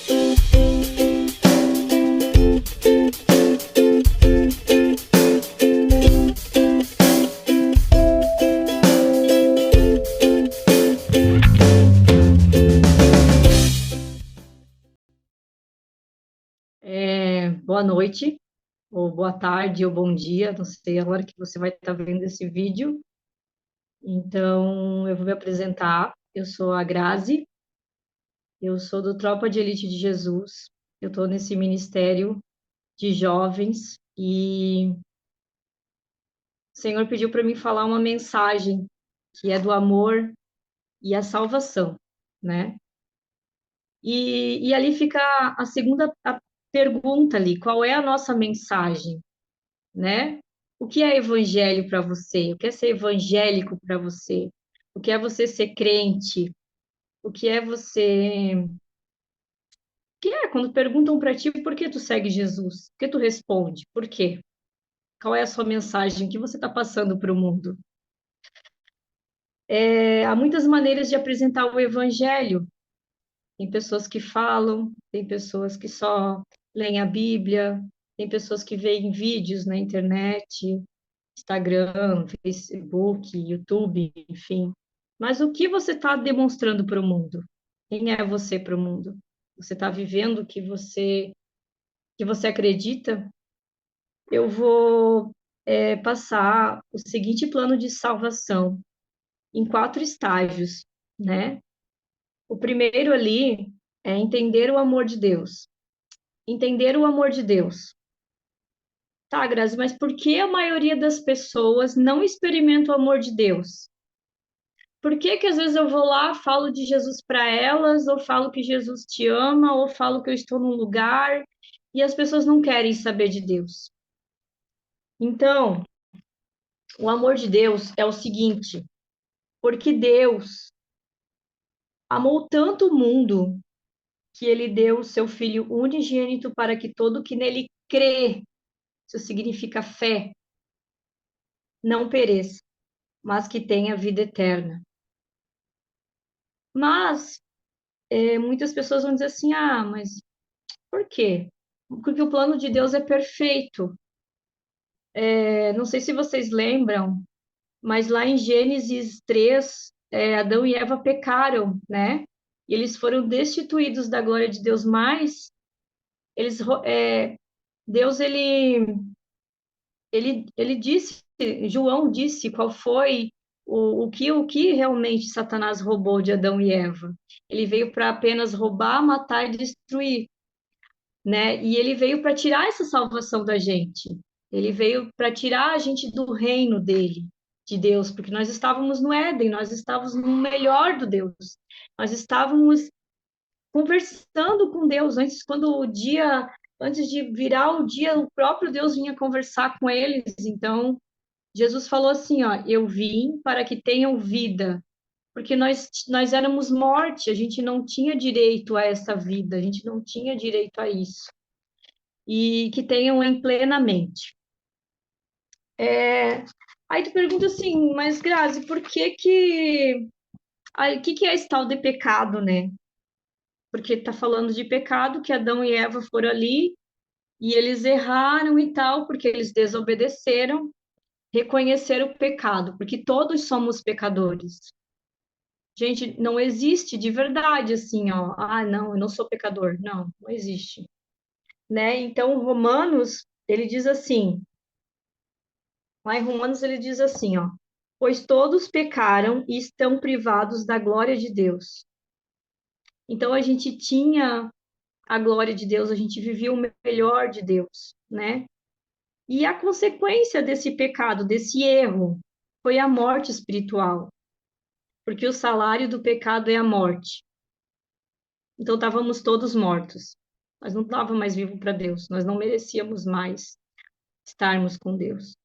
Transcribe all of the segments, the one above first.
Boa noite, ou boa tarde, ou bom dia, não sei a hora que você vai estar vendo esse vídeo. Então, eu vou me apresentar. Eu sou a Grazi, eu sou do Tropa de Elite de Jesus. Eu estou nesse ministério de jovens e o Senhor pediu para mim falar uma mensagem que é do amor e a salvação, né? E ali fica a segunda pergunta ali, qual é a nossa mensagem? Né? O que é evangelho para você? O que é ser evangélico para você? O que é você ser crente? O que é você. O que é quando perguntam para ti por que tu segue Jesus? O que tu responde? Por quê? Qual é a sua mensagem que você está passando para o mundo? Há muitas maneiras de apresentar o evangelho. Tem pessoas que falam, tem pessoas que só leem a Bíblia, tem pessoas que veem vídeos na internet, Instagram, Facebook, YouTube, enfim. Mas o que você está demonstrando para o mundo? Quem é você para o mundo? Você está vivendo o que você acredita? Eu vou passar o seguinte plano de salvação em 4 estágios, né? O primeiro ali é entender o amor de Deus. Entender o amor de Deus. Tá, Grazi, mas por que a maioria das pessoas não experimenta o amor de Deus? Por que que às vezes eu vou lá, falo de Jesus para elas, ou falo que Jesus te ama, ou falo que eu estou num lugar e as pessoas não querem saber de Deus? Então, o amor de Deus é o seguinte, porque Deus amou tanto o mundo que ele deu o seu filho unigênito para que todo que nele crê, isso significa fé, não pereça, mas que tenha vida eterna. Mas muitas pessoas vão dizer assim, mas por quê? Porque o plano de Deus é perfeito. Não sei se vocês lembram, mas lá em Gênesis 3, Adão e Eva pecaram, né? E eles foram destituídos da glória de Deus, mas eles, Deus, ele disse, João disse qual foi o que realmente Satanás roubou de Adão e Eva. Ele veio para apenas roubar, matar e destruir, né? E ele veio para tirar essa salvação da gente. Ele veio para tirar a gente do reino dele, de Deus, porque nós estávamos no Éden, nós estávamos no melhor do Deus. Nós estávamos conversando com Deus antes de virar o dia, o próprio Deus vinha conversar com eles. Então, Jesus falou assim, ó, eu vim para que tenham vida, porque nós éramos morte, a gente não tinha direito a essa vida, a gente não tinha direito a isso e que tenham em plenamente. Aí tu pergunta assim, mas Grazi, por que é esse tal de pecado, né? Porque tá falando de pecado, que Adão e Eva foram ali e eles erraram e tal, porque eles desobedeceram, reconheceram o pecado, porque todos somos pecadores. Gente, não existe de verdade assim, ó, não, eu não sou pecador. Não, não existe, né? Então, Romanos, ele diz assim, lá em Romanos ele diz assim, ó, pois todos pecaram e estão privados da glória de Deus. Então a gente tinha a glória de Deus, a gente vivia o melhor de Deus, né? E a consequência desse pecado, desse erro, foi a morte espiritual, porque o salário do pecado é a morte. Então estávamos todos mortos. Nós não estávamos mais vivos para Deus, nós não merecíamos mais estarmos com Deus.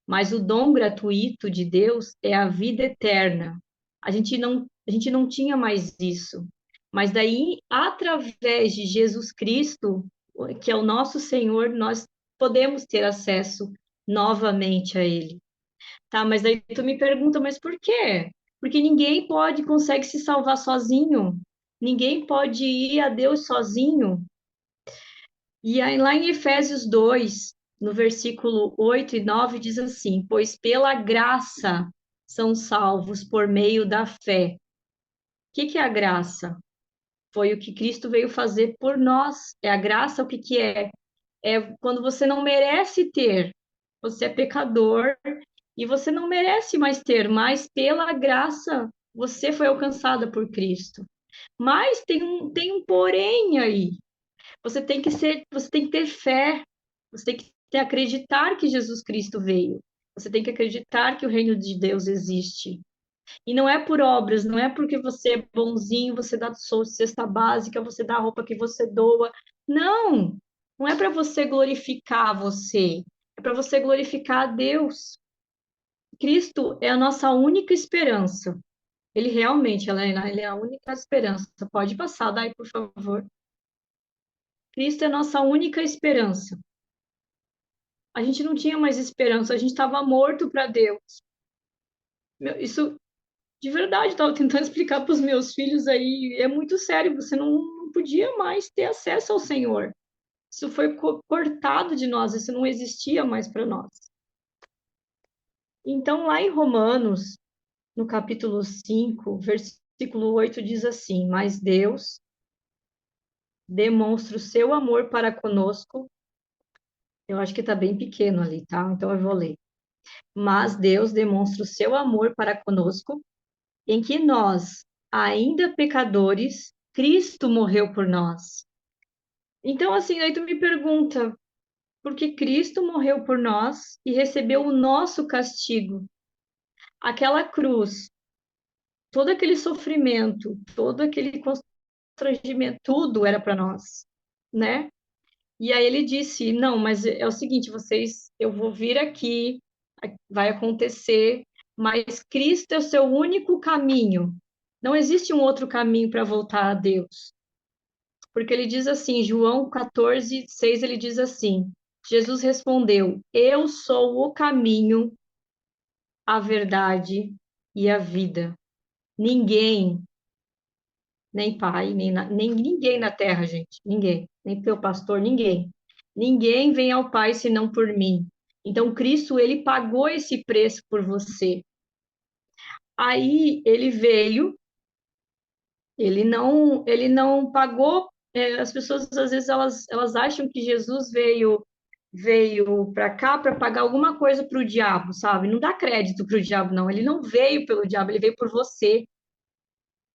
Mas o dom gratuito de Deus é a vida eterna. A gente não tinha mais isso. Mas daí, através de Jesus Cristo, que é o nosso Senhor, nós podemos ter acesso novamente a Ele. Tá, mas daí tu me pergunta, mas por quê? Porque ninguém consegue se salvar sozinho. Ninguém pode ir a Deus sozinho. E aí, lá em Efésios 2, no versículo 8 e 9, diz assim: Pois pela graça são salvos por meio da fé. O que que é a graça? Foi o que Cristo veio fazer por nós. É a graça, o que que é? É quando você não merece ter. Você é pecador e você não merece mais ter, mas pela graça você foi alcançada por Cristo. Mas tem um porém aí. Você tem que ter fé, você tem que acreditar que Jesus Cristo veio. Você tem que acreditar que o reino de Deus existe. E não é por obras, não é porque você é bonzinho, você dá sua cesta básica, você dá a roupa que você doa. Não! Não é para você glorificar você, é para você glorificar a Deus. Cristo é a nossa única esperança. Ele realmente, ele é a única esperança. Pode passar, daí, por favor. Cristo é a nossa única esperança. A gente não tinha mais esperança, a gente estava morto para Deus. Isso, de verdade, estava tentando explicar para os meus filhos aí, é muito sério, você não podia mais ter acesso ao Senhor. Isso foi cortado de nós, isso não existia mais para nós. Então, lá em Romanos, no capítulo 5, versículo 8, diz assim: Mas Deus demonstra o seu amor para conosco. Eu acho que está bem pequeno ali, tá? Então eu vou ler. Mas Deus demonstra o seu amor para conosco, em que nós, ainda pecadores, Cristo morreu por nós. Então, assim, aí tu me pergunta, por que Cristo morreu por nós e recebeu o nosso castigo? Aquela cruz, todo aquele sofrimento, todo aquele constrangimento, tudo era para nós, né? E aí ele disse: Não, mas é o seguinte, vocês, eu vou vir aqui, vai acontecer, mas Cristo é o seu único caminho. Não existe um outro caminho para voltar a Deus. Porque ele diz assim, João 14, 6, ele diz assim: Jesus respondeu: Eu sou o caminho, a verdade e a vida. Ninguém, nem pai, nem ninguém na terra, gente, ninguém, nem teu pastor, ninguém. Ninguém vem ao Pai senão por mim. Então, Cristo, ele pagou esse preço por você. Aí, ele veio, ele não pagou. As pessoas, às vezes, elas acham que Jesus veio para cá para pagar alguma coisa para o diabo, sabe? Não dá crédito para o diabo, não. Ele não veio pelo diabo, ele veio por você.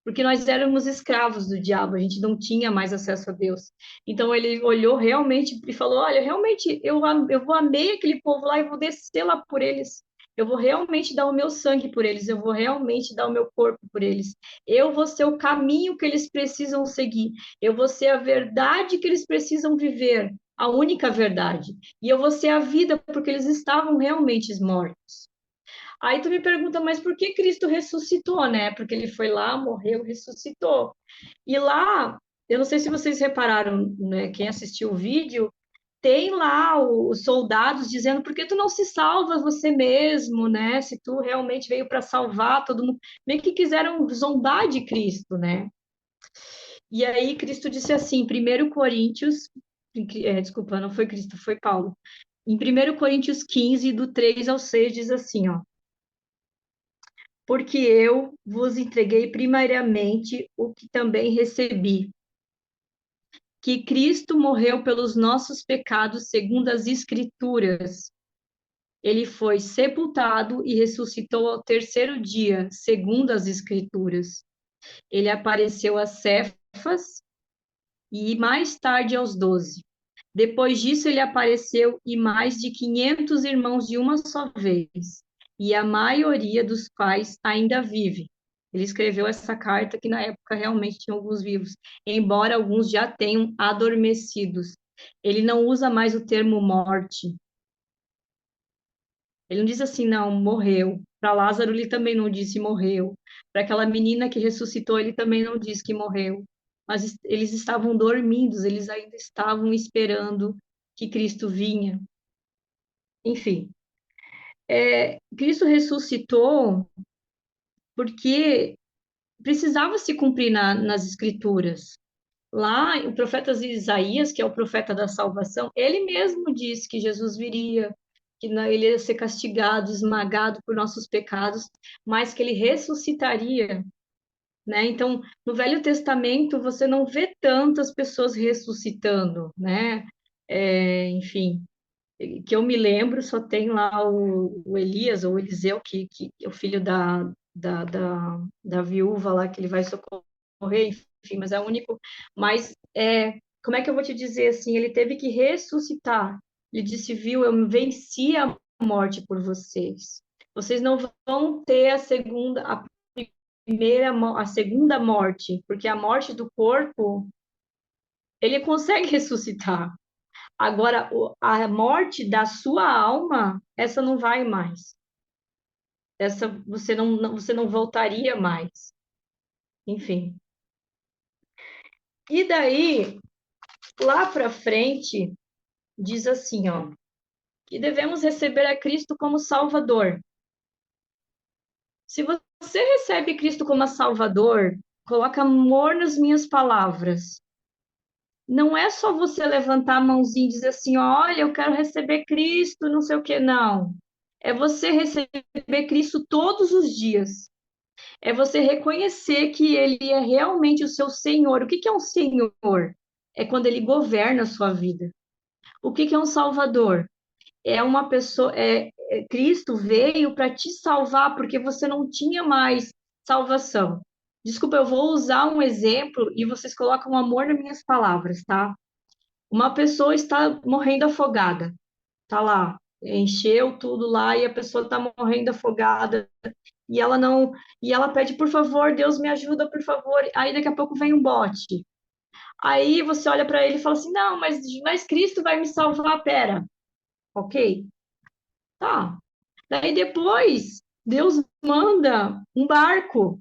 Porque nós éramos escravos do diabo, a gente não tinha mais acesso a Deus. Então ele olhou realmente e falou: Olha, realmente eu vou amei aquele povo lá e vou descer lá por eles. Eu vou realmente dar o meu sangue por eles, eu vou realmente dar o meu corpo por eles. Eu vou ser o caminho que eles precisam seguir, eu vou ser a verdade que eles precisam viver, a única verdade. E eu vou ser a vida, porque eles estavam realmente mortos. Aí tu me pergunta, mas por que Cristo ressuscitou, né? Porque ele foi lá, morreu, ressuscitou. E lá, eu não sei se vocês repararam, né? Quem assistiu o vídeo, tem lá os soldados dizendo, por que tu não se salvas você mesmo, né? Se tu realmente veio para salvar todo mundo. Meio que quiseram zombar de Cristo, né? E aí Cristo disse assim, 1 Coríntios, desculpa, não foi Cristo, foi Paulo. Em 1 Coríntios 15, do 3 ao 6, diz assim, ó. Porque eu vos entreguei primariamente o que também recebi, que Cristo morreu pelos nossos pecados segundo as Escrituras. Ele foi sepultado e ressuscitou ao terceiro dia, segundo as Escrituras. Ele apareceu a Cefas e mais tarde aos 12. Depois disso, ele apareceu e mais de 500 irmãos de uma só vez, e a maioria dos quais ainda vive. Ele escreveu essa carta que na época realmente tinha alguns vivos, embora alguns já tenham adormecidos. Ele não usa mais o termo morte. Ele não diz assim, não, morreu. Para Lázaro, ele também não disse morreu. Para aquela menina que ressuscitou, ele também não disse que morreu. Mas eles estavam dormindo, eles ainda estavam esperando que Cristo vinha. Enfim, Cristo ressuscitou porque precisava se cumprir nas escrituras. Lá, o profeta Isaías, que é o profeta da salvação, ele mesmo disse que Jesus viria, que ele ia ser castigado, esmagado por nossos pecados, mas que ele ressuscitaria, né? Então, no Velho Testamento, você não vê tantas pessoas ressuscitando, né? Enfim, que eu me lembro, só tem lá o Elias, ou Eliseu, que é o filho da viúva lá, que ele vai socorrer, enfim, mas é o único. Mas, como é que eu vou te dizer assim? Ele teve que ressuscitar. Ele disse, viu, eu venci a morte por vocês. Vocês não vão ter a segunda morte, porque a morte do corpo, ele consegue ressuscitar. Agora, a morte da sua alma, essa não vai mais. Essa você não voltaria mais. Enfim. E daí, lá para frente, diz assim, ó, que devemos receber a Cristo como Salvador. Se você recebe Cristo como Salvador, coloca amor nas minhas palavras. Não é só você levantar a mãozinha e dizer assim, olha, eu quero receber Cristo, não sei o que, não. É você receber Cristo todos os dias. É você reconhecer que Ele é realmente o seu Senhor. O que que é um Senhor? É quando Ele governa a sua vida. O que que é um Salvador? É uma pessoa. Cristo veio para te salvar porque você não tinha mais salvação. Desculpa, eu vou usar um exemplo e vocês colocam amor nas minhas palavras, tá? Uma pessoa está morrendo afogada, tá lá, encheu tudo lá e a pessoa está morrendo afogada e ela não, e ela pede, por favor, Deus me ajuda, por favor. Aí daqui a pouco vem um bote. Aí você olha para ele e fala assim: "Não, mas Cristo vai me salvar, pera". OK? Tá. Daí depois Deus manda um barco.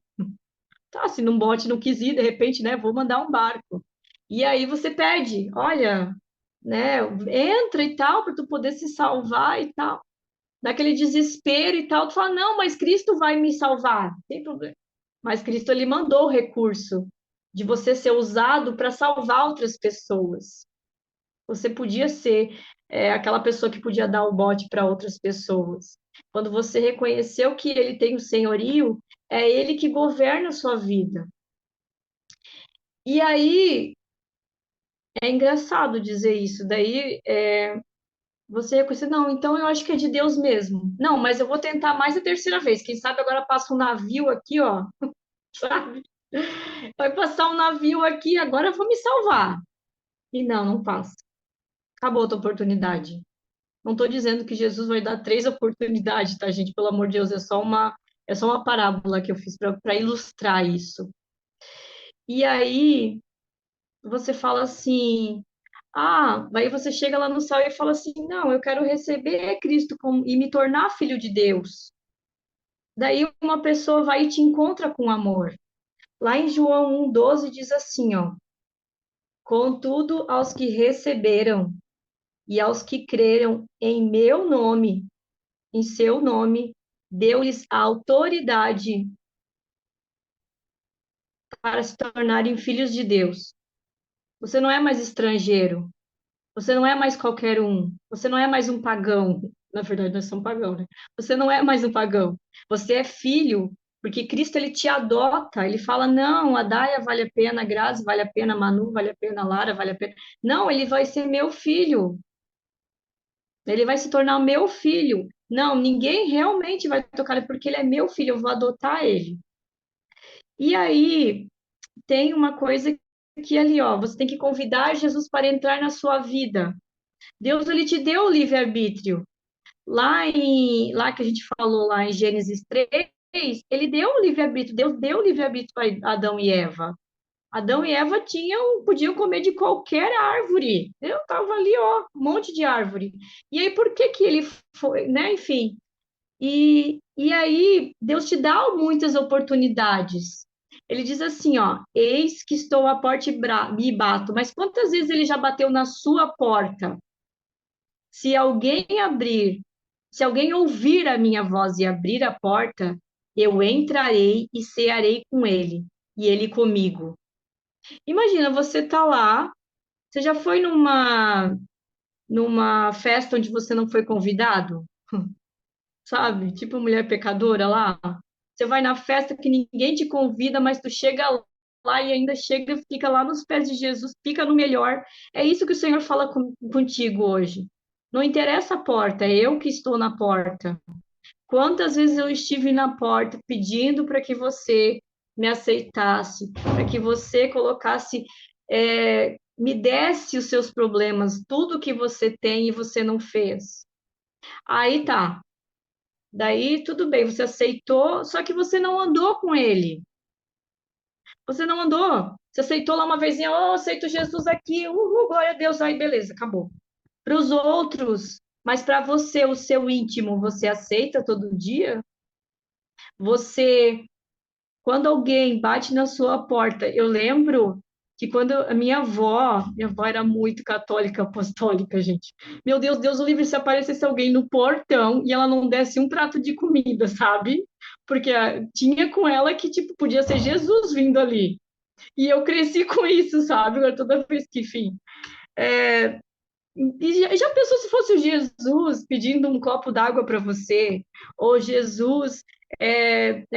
Tá, se num bote não quis ir, de repente, né, vou mandar um barco. E aí você pede, olha, né, entra e tal, para tu poder se salvar e tal. Naquele desespero e tal, tu fala, não, mas Cristo vai me salvar, não tem problema. Mas Cristo, ele mandou o recurso de você ser usado para salvar outras pessoas. Você podia ser aquela pessoa que podia dar o bote para outras pessoas. Quando você reconheceu que ele tem o senhorio, é ele que governa a sua vida. E aí, é engraçado dizer isso. Daí, você reconhece, não, então eu acho que é de Deus mesmo. Não, mas eu vou tentar mais a terceira vez. Quem sabe agora passa um navio aqui, ó, sabe? Vai passar um navio aqui, agora eu vou me salvar. E não, não passa. Acabou a tua oportunidade. Não estou dizendo que Jesus vai dar três oportunidades, tá, gente? Pelo amor de Deus, é só uma parábola que eu fiz para ilustrar isso. E aí, você fala assim, aí você chega lá no céu e fala assim, não, eu quero receber Cristo e me tornar filho de Deus. Daí uma pessoa vai e te encontra com amor. Lá em João 1,12 diz assim, ó, contudo, aos que receberam e aos que creram em meu nome, em seu nome, deu-lhes a autoridade para se tornarem filhos de Deus. Você não é mais estrangeiro, você não é mais qualquer um, você não é mais um pagão. Na verdade, nós somos pagão, né? Você não é mais um pagão, você é filho, porque Cristo ele te adota, ele fala: não, a Daia vale a pena, a Grazi vale a pena, a Manu vale a pena, a Lara vale a pena. Não, ele vai ser meu filho, ele vai se tornar meu filho. Não, ninguém realmente vai tocar ele, porque ele é meu filho, eu vou adotar ele. E aí, tem uma coisa que ali, ó, você tem que convidar Jesus para entrar na sua vida. Deus ele te deu o livre-arbítrio. Lá que a gente falou lá em Gênesis 3, ele deu o livre-arbítrio, Deus deu o livre-arbítrio para Adão e Eva. Adão e Eva podiam comer de qualquer árvore. Eu estava ali, ó, um monte de árvore. E aí, por que que ele foi, né? Enfim. E aí, Deus te dá muitas oportunidades. Ele diz assim, ó, eis que estou à porta e bato. Mas quantas vezes ele já bateu na sua porta? Se alguém abrir, se alguém ouvir a minha voz e abrir a porta, eu entrarei e cearei com ele. e Ele comigo. Imagina, você tá lá, você já foi numa festa onde você não foi convidado, sabe? Tipo mulher pecadora lá. Você vai na festa que ninguém te convida, mas tu chega lá e ainda chega, fica lá nos pés de Jesus, fica no melhor. É isso que o Senhor fala contigo hoje. Não interessa a porta, é eu que estou na porta. Quantas vezes eu estive na porta pedindo para que você me aceitasse, para que você colocasse, me desse os seus problemas, tudo que você tem e você não fez. Aí tá. Daí tudo bem, você aceitou, só que você não andou com ele. Você não andou. Você aceitou lá uma vezinha, oh, aceito Jesus aqui, glória a Deus, aí beleza, acabou. Para os outros, mas para você, o seu íntimo, você aceita todo dia? Você Quando alguém bate na sua porta, eu lembro que quando a minha avó era muito católica, apostólica, gente. Meu Deus, Deus o livre se aparecesse alguém no portão e ela não desse um prato de comida, sabe? Porque tinha com ela que, tipo, podia ser Jesus vindo ali. E eu cresci com isso, sabe? Agora, toda vez que, enfim. E já pensou se fosse o Jesus pedindo um copo d'água para você? Ou Jesus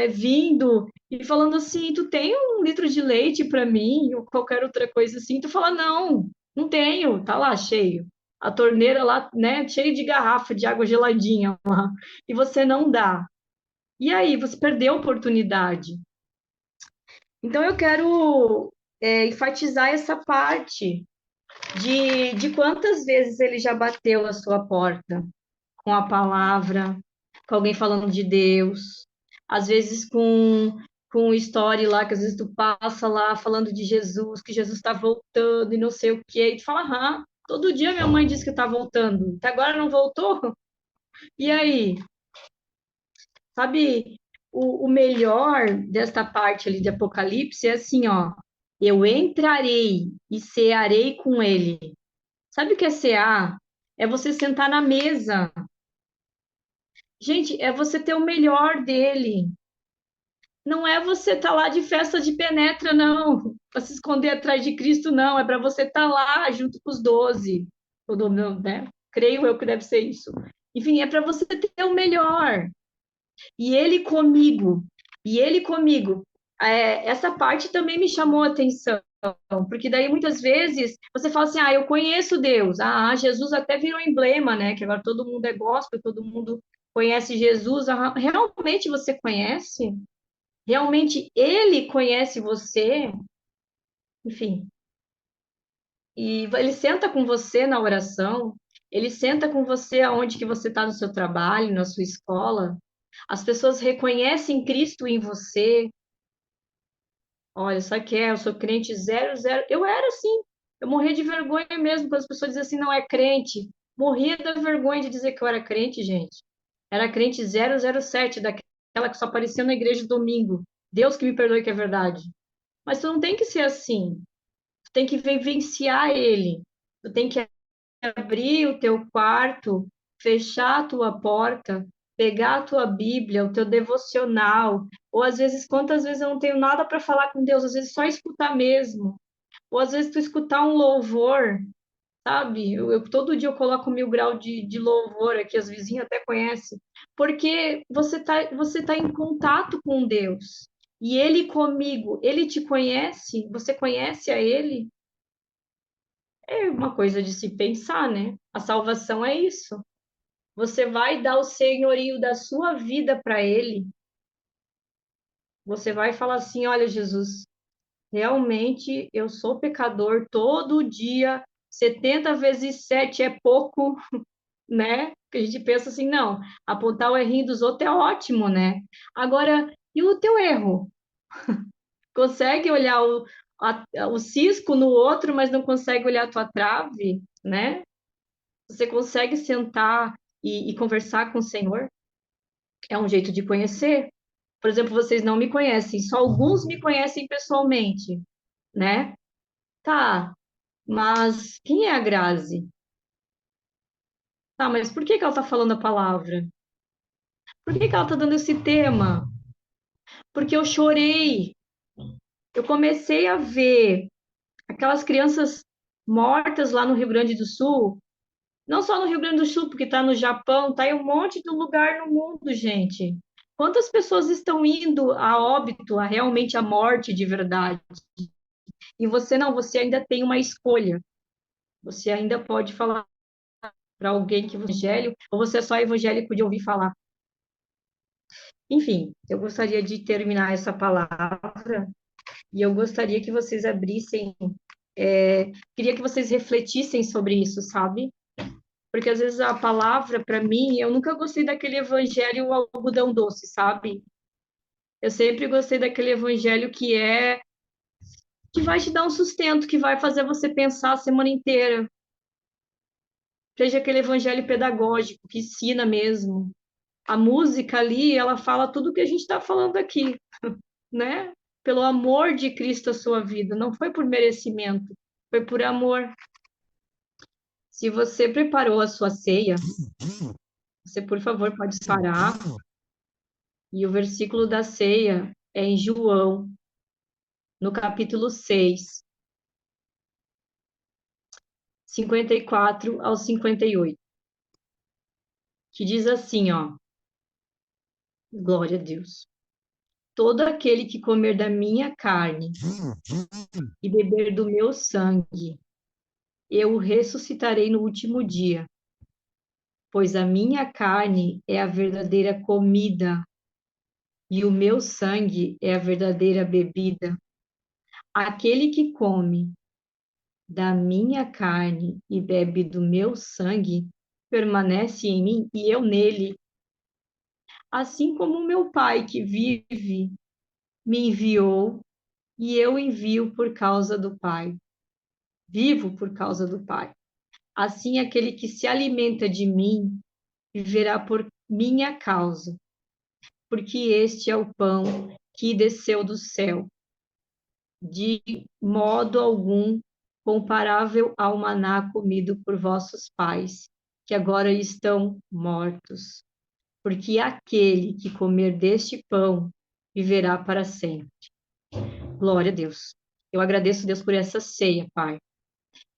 vindo e falando assim: tu tem um litro de leite para mim? Ou qualquer outra coisa assim. Tu fala: não, não tenho, tá lá cheio. A torneira lá, né, cheia de garrafa de água geladinha lá. E você não dá. E aí, você perdeu a oportunidade. Então, eu quero enfatizar essa parte de quantas vezes ele já bateu a sua porta com a palavra, com alguém falando de Deus, às vezes com story lá, que às vezes tu passa lá falando de Jesus, que Jesus está voltando e não sei o quê, e tu fala, ah, todo dia minha mãe diz que está voltando, até agora não voltou? E aí? Sabe, o melhor desta parte ali de Apocalipse é assim, ó, eu entrarei e cearei com ele. Sabe o que é cear? É você sentar na mesa. Gente, é você ter o melhor dele. Não é você estar lá de festa de penetra, não. Para se esconder atrás de Cristo, não. É para você estar lá junto com os 12. Todo mundo, né? Creio eu que deve ser isso. Enfim, é para você ter o melhor. E ele comigo. E ele comigo. Essa parte também me chamou a atenção. Porque daí muitas vezes você fala assim: ah, eu conheço Deus. Ah, Jesus até virou emblema, né? Que agora todo mundo é gospel, todo mundo conhece Jesus. Ah, realmente você conhece? Realmente ele conhece você? Enfim, e ele senta com você na oração, ele senta com você aonde que você está no seu trabalho, na sua escola. As pessoas reconhecem Cristo em você. Olha, sabe o que é? Eu sou crente zero zero. Eu era assim. Eu morria de vergonha mesmo quando as pessoas diziam assim, não é crente. Morria da vergonha de dizer que eu era crente, gente. Era crente 007, daquela que só aparecia na igreja de domingo. Deus que me perdoe que é verdade. Mas tu não tem que ser assim. Tu tem que vivenciar ele. Tu tem que abrir o teu quarto, fechar a tua porta, pegar a tua Bíblia, o teu devocional, ou às vezes, quantas vezes eu não tenho nada para falar com Deus, às vezes só escutar mesmo, ou às vezes tu escutar um louvor, sabe? Todo dia eu coloco 1.000 graus de louvor aqui, as vizinhas até conhecem, porque você tá em contato com Deus. E ele comigo, ele te conhece? Você conhece a ele? É uma coisa de se pensar, né? A salvação é isso. Você vai dar o senhorio da sua vida para ele. Você vai falar assim: olha, Jesus, realmente eu sou pecador todo dia, 70 vezes 7 é pouco, né? Que a gente pensa assim: não, apontar o errinho dos outros é ótimo, né? Agora, e o teu erro? Consegue olhar o cisco no outro, mas não consegue olhar a tua trave, né? Você consegue sentar e conversar com o Senhor? É um jeito de conhecer. Por exemplo, vocês não me conhecem, só alguns me conhecem pessoalmente, né? Tá, mas quem é a Grazi? Tá, mas por que que ela tá falando a palavra? Por que que ela tá dando esse tema? Porque eu chorei, Eu comecei a ver aquelas crianças mortas lá no Rio Grande do Sul, não só no Rio Grande do Sul, porque está no Japão, está em um monte de lugar no mundo, gente. Quantas pessoas estão indo a óbito, a realmente a morte de verdade? E você não, você ainda tem uma escolha. Você ainda pode falar para alguém que é evangelho, ou você é só evangélico de ouvir falar. Enfim, eu gostaria de terminar essa palavra e eu gostaria que vocês abrissem, queria que vocês refletissem sobre isso, sabe? Porque às vezes a palavra, para mim, eu nunca gostei daquele evangelho algodão doce, sabe? Eu sempre gostei daquele evangelho que vai te dar um sustento, que vai fazer você pensar a semana inteira. Seja aquele evangelho pedagógico, que ensina mesmo. A música ali, ela fala tudo o que a gente está falando aqui, né? Pelo amor de Cristo a sua vida, não foi por merecimento, foi por amor. Se você preparou a sua ceia, você, por favor, pode parar. E o versículo da ceia é em João, no capítulo 6, 54 ao 58, que diz assim, ó, glória a Deus. Todo aquele que comer da minha carne e beber do meu sangue, eu o ressuscitarei no último dia, pois a minha carne é a verdadeira comida e o meu sangue é a verdadeira bebida. Aquele que come da minha carne e bebe do meu sangue permanece em mim e eu nele. Assim como o meu Pai que vive me enviou e eu envio por causa do Pai. Vivo por causa do Pai. Assim aquele que se alimenta de mim viverá por minha causa, porque este é o pão que desceu do céu, de modo algum comparável ao maná comido por vossos pais, que agora estão mortos. Porque aquele que comer deste pão viverá para sempre. Glória a Deus. Eu agradeço, Deus, por essa ceia, Pai.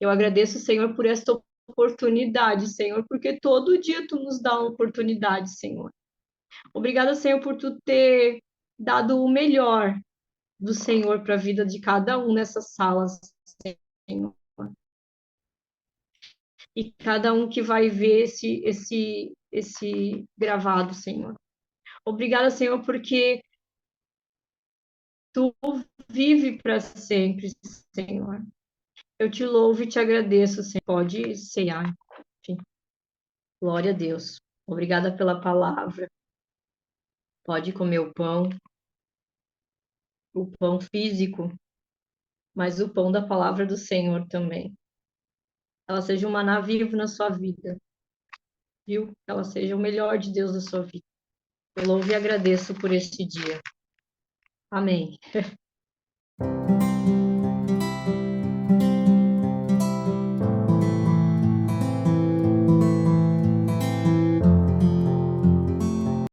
Eu agradeço, Senhor, por esta oportunidade, Senhor, porque todo dia tu nos dá uma oportunidade, Senhor. Obrigada, Senhor, por tu ter dado o melhor do Senhor para a vida de cada um nessas salas, Senhor. E cada um que vai ver esse gravado, Senhor. Obrigada, Senhor, porque tu vive para sempre, Senhor. Eu te louvo e te agradeço, Senhor. Pode cear. Enfim, glória a Deus. Obrigada pela palavra. Pode comer o pão físico, mas o pão da palavra do Senhor também. Ela seja um maná vivo na sua vida, viu? Ela seja o melhor de Deus na sua vida. Eu louvo e agradeço por este dia. Amém.